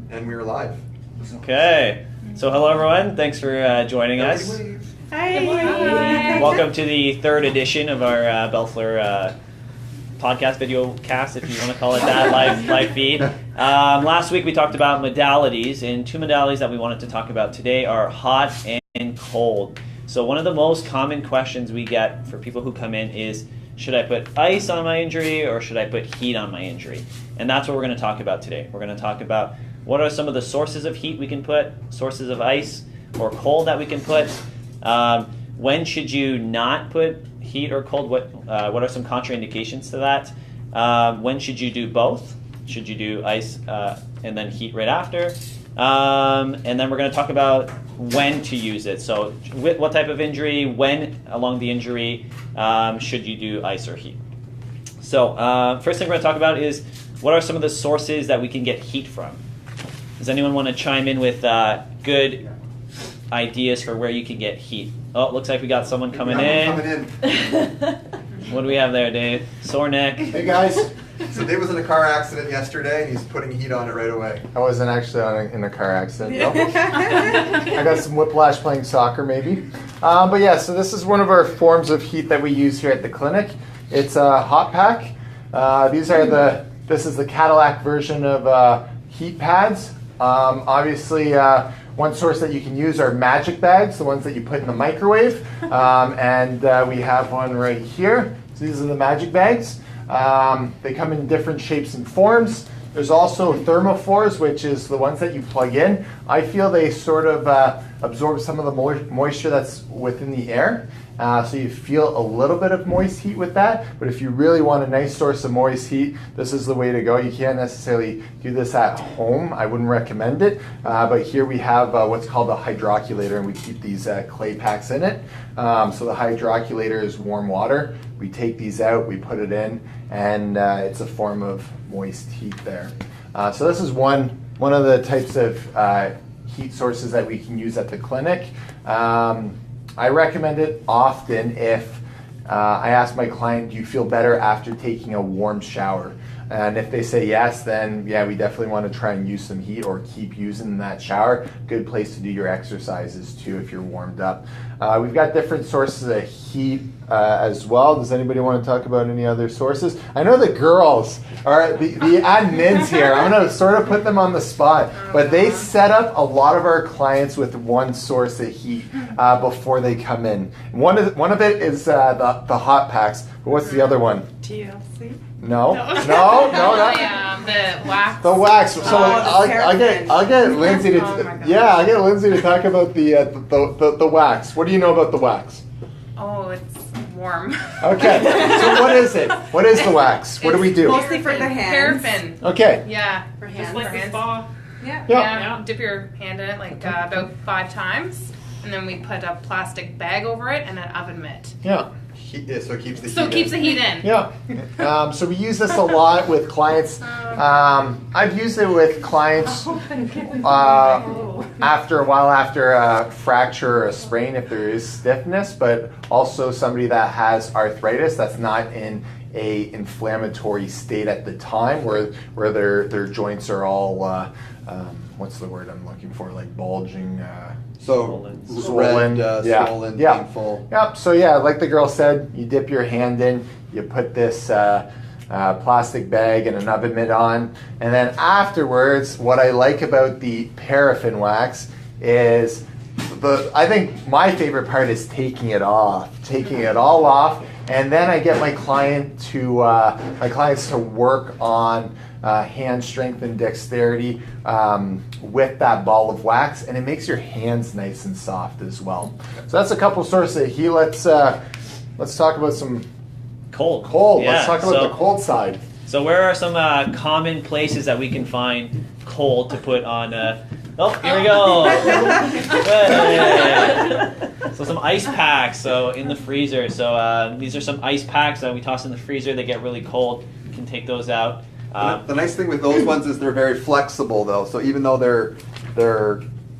And we're live. Okay. So hello everyone. Thanks for joining us. Hi. Welcome to the third edition of our Bellfleur podcast video cast, if you want to call it that, live feed. Last week we talked about modalities, and two modalities that we wanted to talk about today are hot and cold. So one of the most common questions we get for people who come in is, should I put ice on my injury or should I put heat on my injury? And that's what we're going to talk about today. We're going to talk about what are some of the sources of heat we can put, sources of ice or cold that we can put. When should you not put heat or cold? What are some contraindications to that? When should you do both? Should you do ice and then heat right after? And then we're going to talk about when to use it. So what type of injury, when along the injury should you do ice or heat? So first thing we're going to talk about is what are some of the sources that we can get heat from? Does anyone want to chime in with good ideas for where you can get heat? Oh, it looks like we got someone coming in. What do we have there, Dave? Sore neck. Hey guys. So Dave was in a car accident yesterday, and he's putting heat on it right away. I wasn't actually in a car accident. No. I got some whiplash playing soccer, maybe. But yeah, so this is one of our forms of heat that we use here at the clinic. It's a hot pack. This is the Cadillac version of heat pads. Obviously, one source that you can use are magic bags, the ones that you put in the microwave. And we have one right here. So these are the magic bags. They come in different shapes and forms. There's also thermophores, which is the ones that you plug in. I feel they sort of absorb some of the moisture that's within the air. So you feel a little bit of moist heat with that. But if you really want a nice source of moist heat, this is the way to go. You can't necessarily do this at home. I wouldn't recommend it. But here we have what's called a hydroculator, and we keep these clay packs in it. So the hydroculator is warm water. We take these out, we put it in, and it's a form of moist heat there. So this is one of the types of heat sources that we can use at the clinic. I recommend it often if I ask my client, do you feel better after taking a warm shower? And if they say yes, then yeah, we definitely want to try and use some heat or keep using that shower. Good place to do your exercises too if you're warmed up. We've got different sources of heat as well. Does anybody want to talk about any other sources? I know the girls are the admins here. I'm going to sort of put them on the spot, but they set up a lot of our clients with one source of heat before they come in. One of it is the hot packs. But what's the other one? TLC? No, not the wax. the wax. So I'll get Lindsay to I get Lindsay to talk about the wax. What do you know about the wax? Oh, it's warm. Okay, so what is it? What is the wax? What do we do? Mostly for the hands. Paraffin. Okay. Yeah, For just hands. like the spa. Yeah. Yeah. Dip your hand in it about 5 times, and then we put a plastic bag over it and an oven mitt. Yeah. So it keeps the heat So it keeps in. the heat in. Yeah. So we use this a lot with clients. I've used it with clients after a fracture or a sprain if there is stiffness, but also somebody that has arthritis that's not in a inflammatory state at the time where their joints are all what's the word I'm looking for, like bulging. Swollen, painful. Yep. So yeah, like the girl said, you dip your hand in, you put this plastic bag and an oven mitt on, and then afterwards, what I like about the paraffin wax is I think my favorite part is taking it all off, and then I get my clients to work on hand strength and dexterity with that ball of wax, and it makes your hands nice and soft as well. So that's a couple sources of heat. Let's talk about some Cold. Yeah, let's talk about the cold side. So where are some common places that we can find cold to put on? Oh, here we go. So some ice packs. So in the freezer. So these are some ice packs that we toss in the freezer. They get really cold. You can take those out. The nice thing with those ones is they're very flexible, though. So even though they're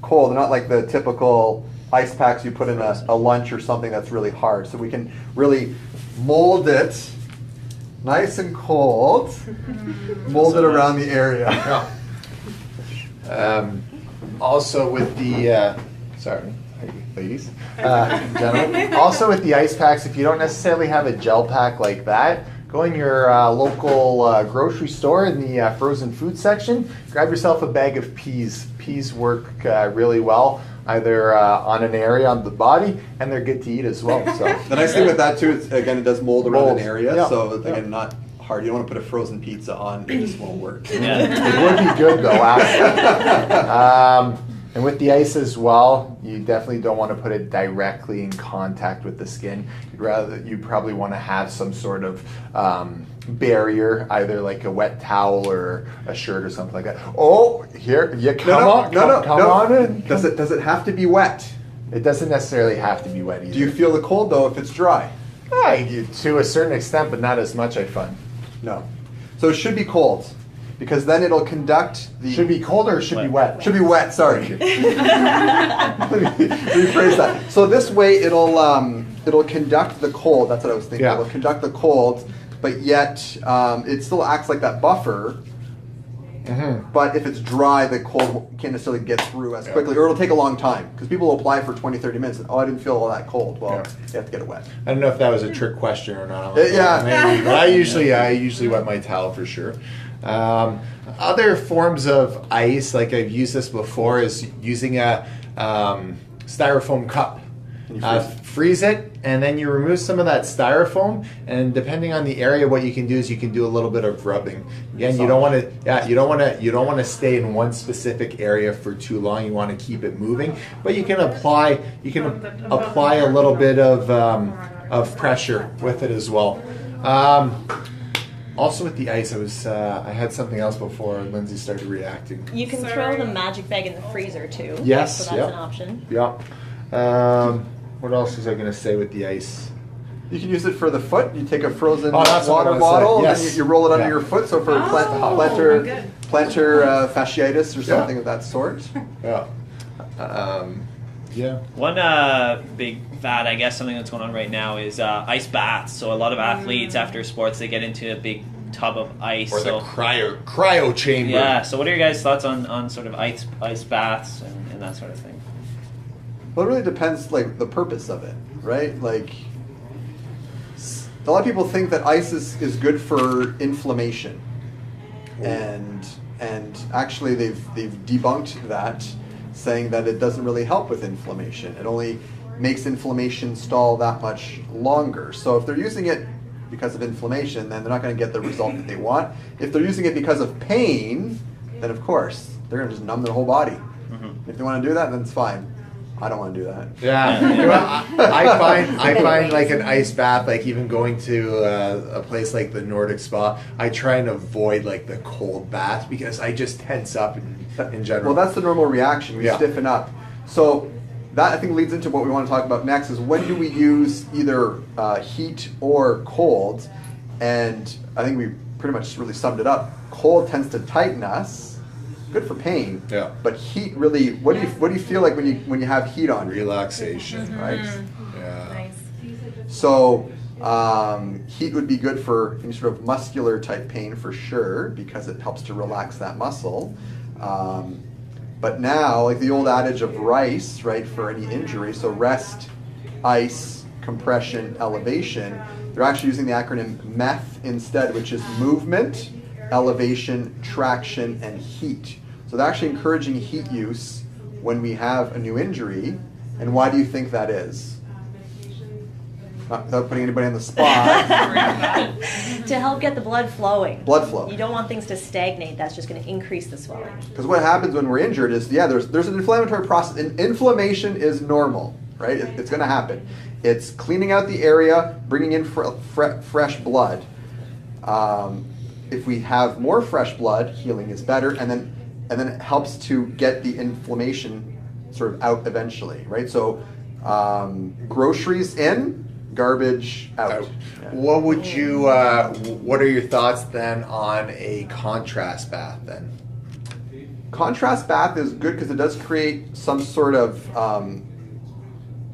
cold, they're not like the typical ice packs you put in a lunch or something that's really hard. So we can really mold it nice and cold, mold it around the area. Also with the, sorry, ladies, gentlemen. Also with the ice packs, if you don't necessarily have a gel pack like that, go in your local grocery store in the frozen food section, grab yourself a bag of peas. Peas work really well, either on an area on the body, and they're good to eat as well. So The nice thing with that too is, again, it does mold around Mold. an area, Yeah. so again, not hard. You don't want to put a frozen pizza on; it just won't work. Yeah. it would be good though, actually. And with the ice as well, you definitely don't want to put it directly in contact with the skin. You probably want to have some sort of barrier, either like a wet towel or a shirt or something like that. Oh, here you come on in. Does it have to be wet? It doesn't necessarily have to be wet either. Do you feel the cold though if it's dry? To a certain extent, but not as much, I find. No. So it should be cold, because then it'll conduct the. Should be cold or should be wet? Should be wet. Sorry. Let me rephrase that. So this way it'll conduct the cold. That's what I was thinking. Yeah. It'll conduct the cold, but yet it still acts like that buffer. Mm-hmm. But if it's dry, the cold can't necessarily get through as quickly, or it'll take a long time, because people will apply for 20, 30 minutes. And, oh, I didn't feel all that cold. Well, you have to get it wet. I don't know if that was a trick question or not. Yeah. Maybe, but I usually wet my towel for sure. Other forms of ice, like I've used this before, is using a styrofoam cup. Freeze it, and then you remove some of that styrofoam. And depending on the area, what you can do is you can do a little bit of rubbing. Again, you don't want to stay in one specific area for too long. You want to keep it moving, but you can apply a little bit of pressure with it as well. Also with the ice, I had something else before Lindsay started reacting. You can throw the magic bag in the freezer too. Yes, So that's yep. an option. Yeah. What else was I going to say with the ice? You can use it for the foot. You take a frozen that's what I water wanted to say. bottle, Yes. and you roll it under Yeah. your foot. So for good. plantar fasciitis or something of that sort. Yeah. Yeah. One big fad, I guess, something that's going on right now is ice baths. So a lot of athletes after sports, they get into a big tub of ice. Or so the cryo chamber. yeah. So what are your guys' thoughts on sort of ice baths and that sort of thing? Well, it really depends, like, the purpose of it, right? Like, a lot of people think that ice is good for inflammation, and actually they've debunked that, saying that it doesn't really help with inflammation. It only makes inflammation stall that much longer. So if they're using it because of inflammation, then they're not going to get the result that they want. If they're using it because of pain, then of course they're going to just numb their whole body. Mm-hmm. If they want to do that, then it's fine. I don't want to do that. Yeah, you know, I find like an ice bath, like even going to a place like the Nordic Spa, I try and avoid like the cold bath because I just tense up in general. Well, that's the normal reaction. We Yeah. stiffen up. So that, I think, leads into what we want to talk about next, is when do we use either heat or cold? And I think we pretty much really summed it up. Cold tends to tighten us. Good for pain. Yeah. But heat really, what do you feel like when you have heat on you? Relaxation. Right. Yeah. Nice. So heat would be good for any sort of muscular type pain for sure, because it helps to relax that muscle. But now, like the old adage of RICE, right, for any injury, so rest, ice, compression, elevation, they're actually using the acronym METH instead, which is movement, elevation, traction, and heat. So they're actually encouraging heat use when we have a new injury. And why do you think that is? Not without putting anybody on the spot. To help get the blood flowing. Blood flow. You don't want things to stagnate. That's just going to increase the swelling. Because what happens when we're injured is, there's an inflammatory process. And inflammation is normal, right? It's going to happen. It's cleaning out the area, bringing in fresh blood. If we have more fresh blood, healing is better, and then it helps to get the inflammation sort of out eventually, right? So groceries in, garbage out. Yeah. What would you? What are your thoughts then on a contrast bath then? Contrast bath is good because it does create some sort of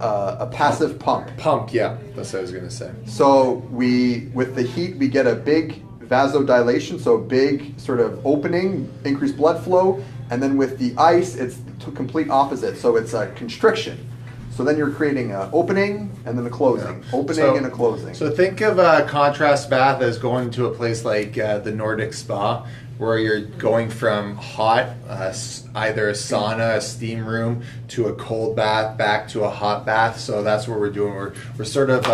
a passive pump. Pump, yeah, that's what I was gonna say. So with the heat, we get a big vasodilation, so big sort of opening, increased blood flow, and then with the ice, it's the complete opposite. So it's a constriction. So then you're creating an opening and then a closing, opening and a closing. So think of a contrast bath as going to a place like the Nordic Spa, where you're going from hot, either a sauna, a steam room, to a cold bath, back to a hot bath. So that's what we're doing. We're sort of,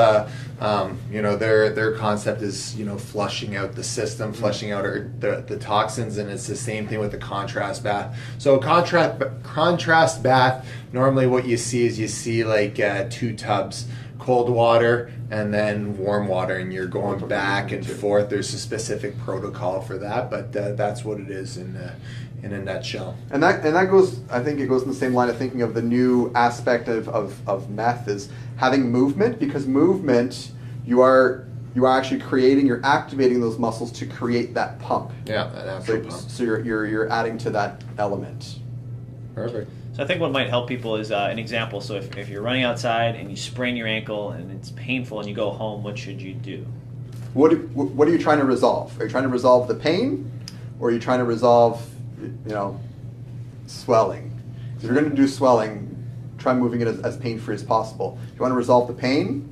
their concept is, flushing out the system, flushing out the toxins, and it's the same thing with the contrast bath. So contrast bath, normally what you see like 2 tubs, cold water and then warm water, and you're going back and forth. There's a specific protocol for that, but that's what it is in a nutshell. And that goes, I think it goes in the same line of thinking of the new aspect of meth is having movement, because movement, you are actually you're activating those muscles to create that pump. Yeah, that actual pump. So you're adding to that element. Perfect. So I think what might help people is an example. So if you're running outside and you sprain your ankle and it's painful and you go home, what should you do? What are you trying to resolve? Are you trying to resolve the pain, or are you trying to resolve, swelling? If you're going to do swelling, try moving it as pain-free as possible. If you want to resolve the pain,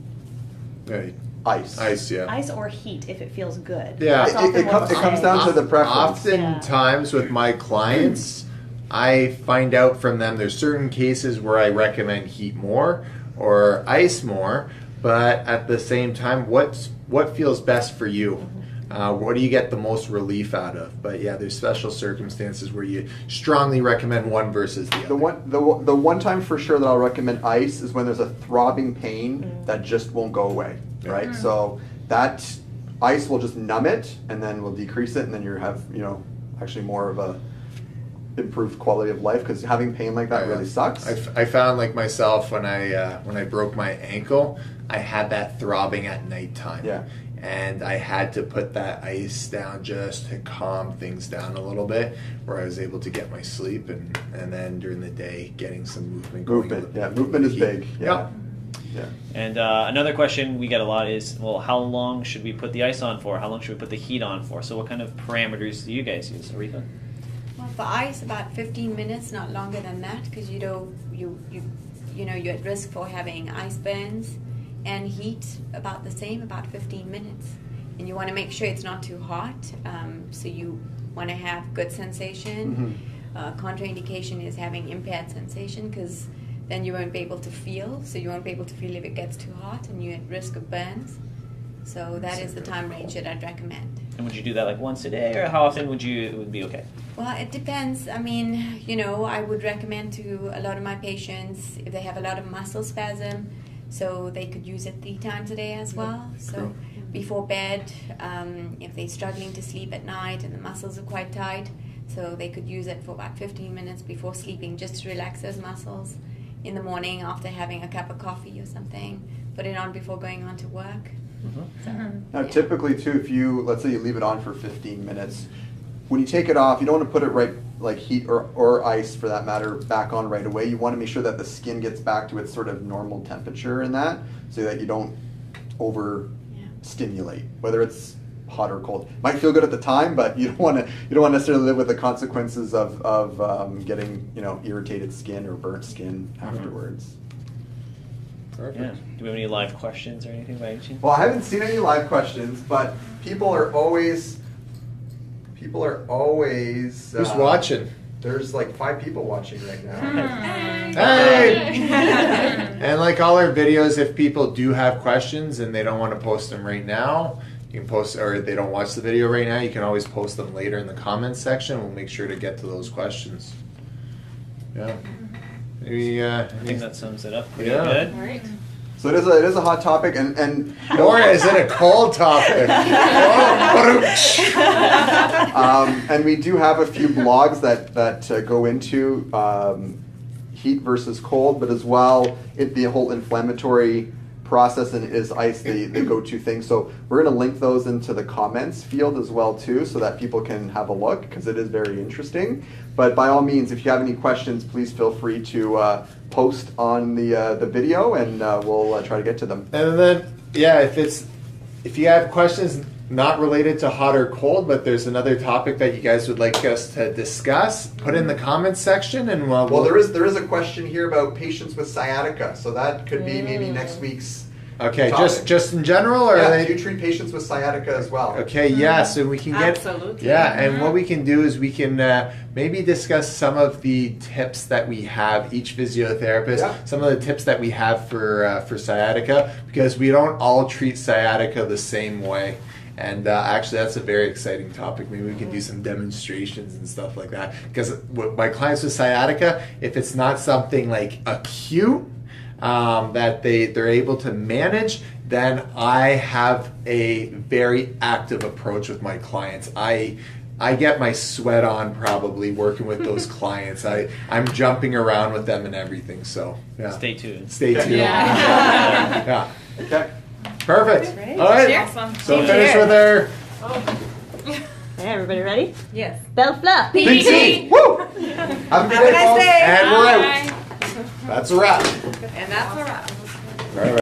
ice. Ice, yeah. Ice or heat if it feels good. Yeah. That's often It what comes down to the preference. Oftentimes with my clients, I find out from them there's certain cases where I recommend heat more or ice more, but at the same time, what feels best for you? What do you get the most relief out of? But yeah, there's special circumstances where you strongly recommend one versus the other. The one time for sure that I'll recommend ice is when there's a throbbing pain that just won't go away, right? So that ice will just numb it and then will decrease it, and then you have actually more of a improved quality of life, because having pain like that really sucks. I found like myself when I broke my ankle, I had that throbbing at nighttime. Yeah. And I had to put that ice down just to calm things down a little bit, where I was able to get my sleep, and then during the day getting some movement going. Movement is big. Yeah. And another question we get a lot is, well, how long should we put the ice on for? How long should we put the heat on for? So what kind of parameters do you guys use, Aretha? Well, for ice, about 15 minutes, not longer than that, because you're at risk for having ice burns. And heat, about the same, about 15 minutes. And you want to make sure it's not too hot, so you want to have good sensation. Contraindication is having impaired sensation, because then you won't be able to feel. So you won't be able to feel if it gets too hot, and you're at risk of burns. So that is the time range that I'd recommend. And would you do that like once a day, or how often would be okay? Well, it depends. I mean, I would recommend to a lot of my patients, if they have a lot of muscle spasm, so they could use it 3 times a day as well. So before bed, if they're struggling to sleep at night and the muscles are quite tight, so they could use it for about 15 minutes before sleeping, just to relax those muscles. In the morning, after having a cup of coffee or something, put it on before going on to work. Now, typically too, if let's say you leave it on for 15 minutes, when you take it off, you don't want to put it right, like heat or ice for that matter, back on right away. You want to make sure that the skin gets back to its sort of normal temperature in that, so that you don't over stimulate, whether it's hot or cold. Might feel good at the time, but you don't want to necessarily live with the consequences of getting irritated skin or burnt skin afterwards. Perfect. Yeah. Do we have any live questions or anything by any chance? Well, I haven't seen any live questions, but people are always Who's watching? There's like 5 people watching right now. Hey! And like all our videos, if people do have questions and they don't want to post them right now, you can post, or they don't watch the video right now, you can always post them later in the comments section. We'll make sure to get to those questions. Yeah. Maybe, I think that sums it up pretty Yeah. good. All right. So it is a hot topic, and or is it a cold topic? and we do have a few blogs that go into heat versus cold, but as well the whole inflammatory process, and is ice the go-to thing. So we're going to link those into the comments field as well too, so that people can have a look, because it is very interesting. But by all means, if you have any questions, please feel free to post on the video, and we'll try to get to them. And then, if you have questions, not related to hot or cold, but there's another topic that you guys would like us to discuss, put in the comments section, and Well, there is a question here about patients with sciatica, so that could be maybe next week's. Okay, topic. just in general, or Yeah, are they? do you treat patients with sciatica as well? Okay, yeah, so we can get Absolutely. yeah, and what we can do is we can maybe discuss some of the tips that we have each physiotherapist, Yeah. some of the tips that we have for sciatica, because we don't all treat sciatica the same way. And actually, that's a very exciting topic. Maybe we can do some demonstrations and stuff like that. Because my clients with sciatica, if it's not something like acute, that they're able to manage, then I have a very active approach with my clients. I get my sweat on probably working with those clients. I'm jumping around with them and everything. So yeah. Stay tuned. Stay tuned. Yeah. Yeah. Okay. Perfect. Great. All right. Awesome. So finish with our Okay, everybody ready? Yes. Bell flap. PT. Woo! Have a good Have a day, nice folks. day. and we're out. Bye. That's a wrap. And that's a wrap. All right.